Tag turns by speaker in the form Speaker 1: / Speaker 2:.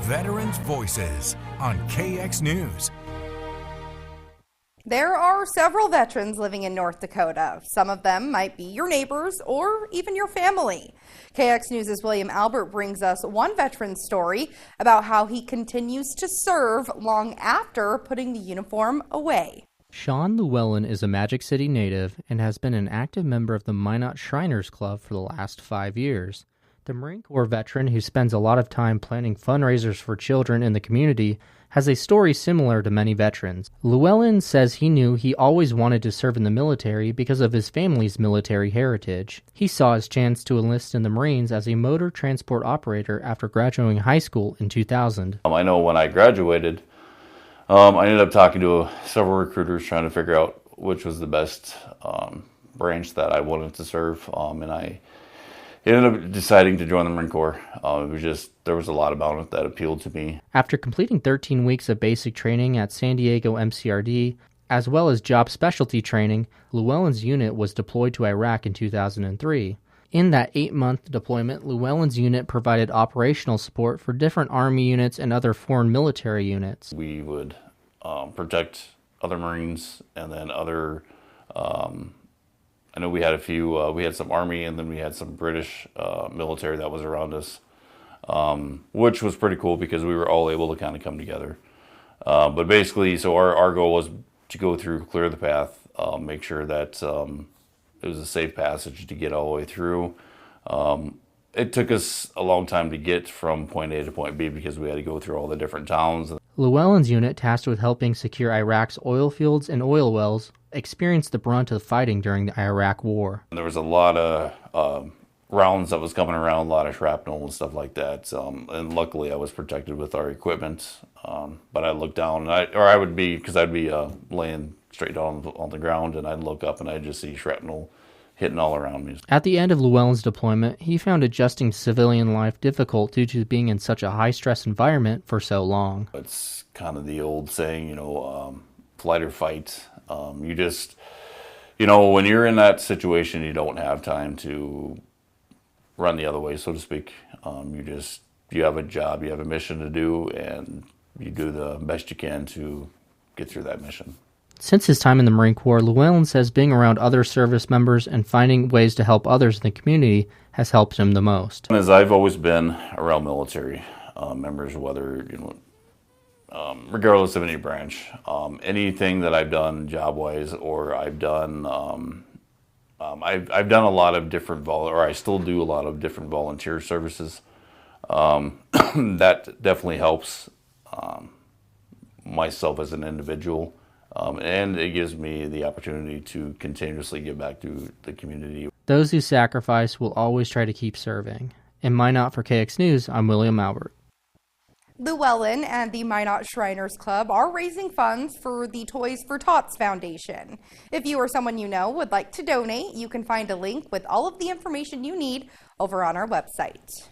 Speaker 1: Veterans Voices on KX News.
Speaker 2: There are several veterans living in North Dakota. Some of them might be your neighbors or even your family. KX News' William Albert brings us one veteran's story about how he continues to serve long after putting the uniform away.
Speaker 3: Shaun Lewellyn is a Magic City native and has been an active member of the Minot Shriners Club for the last 5 years. The Marine Corps veteran, who spends a lot of time planning fundraisers for children in the community, has a story similar to many veterans. Lewellyn says he knew he always wanted to serve in the military because of his family's military heritage. He saw his chance to enlist in the Marines as a motor transport operator after graduating high school in 2000.
Speaker 4: I know when I graduated, I ended up talking to several recruiters trying to figure out which was the best branch that I wanted to serve, and I ended up deciding to join the Marine Corps. There was a lot about it that appealed to me.
Speaker 3: After completing 13 weeks of basic training at San Diego MCRD, as well as job specialty training, Lewellyn's unit was deployed to Iraq in 2003. In that 8-month deployment, Lewellyn's unit provided operational support for different Army units and other foreign military units.
Speaker 4: We would protect other Marines and then other I know we had a few, we had some Army and then we had some British military that was around us, which was pretty cool because we were all able to kind of come together. But basically, so our goal was to go through, clear the path, make sure that it was a safe passage to get all the way through. It took us a long time to get from point A to point B because we had to go through all the different towns.
Speaker 3: Llewellyn's unit, tasked with helping secure Iraq's oil fields and oil wells, experienced the brunt of fighting during the Iraq War.
Speaker 4: There was a lot of rounds that was coming around, a lot of shrapnel and stuff like that. And luckily I was protected with our equipment. But I looked down, and I'd be laying straight down on the ground, and I'd look up and I'd just see shrapnel hitting all around me.
Speaker 3: At the end of Llewellyn's deployment, he found adjusting to civilian life difficult due to being in such a high-stress environment for so long.
Speaker 4: It's kind of the old saying, flight or fight. When you're in that situation, you don't have time to run the other way, so to speak. You have a job, you have a mission to do, and you do the best you can to get through that mission.
Speaker 3: Since his time in the Marine Corps, Lewellyn says being around other service members and finding ways to help others in the community has helped him the most.
Speaker 4: As I've always been around military members, whether, regardless of any branch, anything that I've done job-wise, or I've done a lot of different I still do a lot of different volunteer services. That definitely helps myself as an individual. And it gives me the opportunity to continuously give back to the community.
Speaker 3: Those who sacrifice will always try to keep serving. In Minot for KX News, I'm William Albert.
Speaker 2: Lewellyn and the Minot Shriners Club are raising funds for the Toys for Tots Foundation. If you or someone you know would like to donate, you can find a link with all of the information you need over on our website.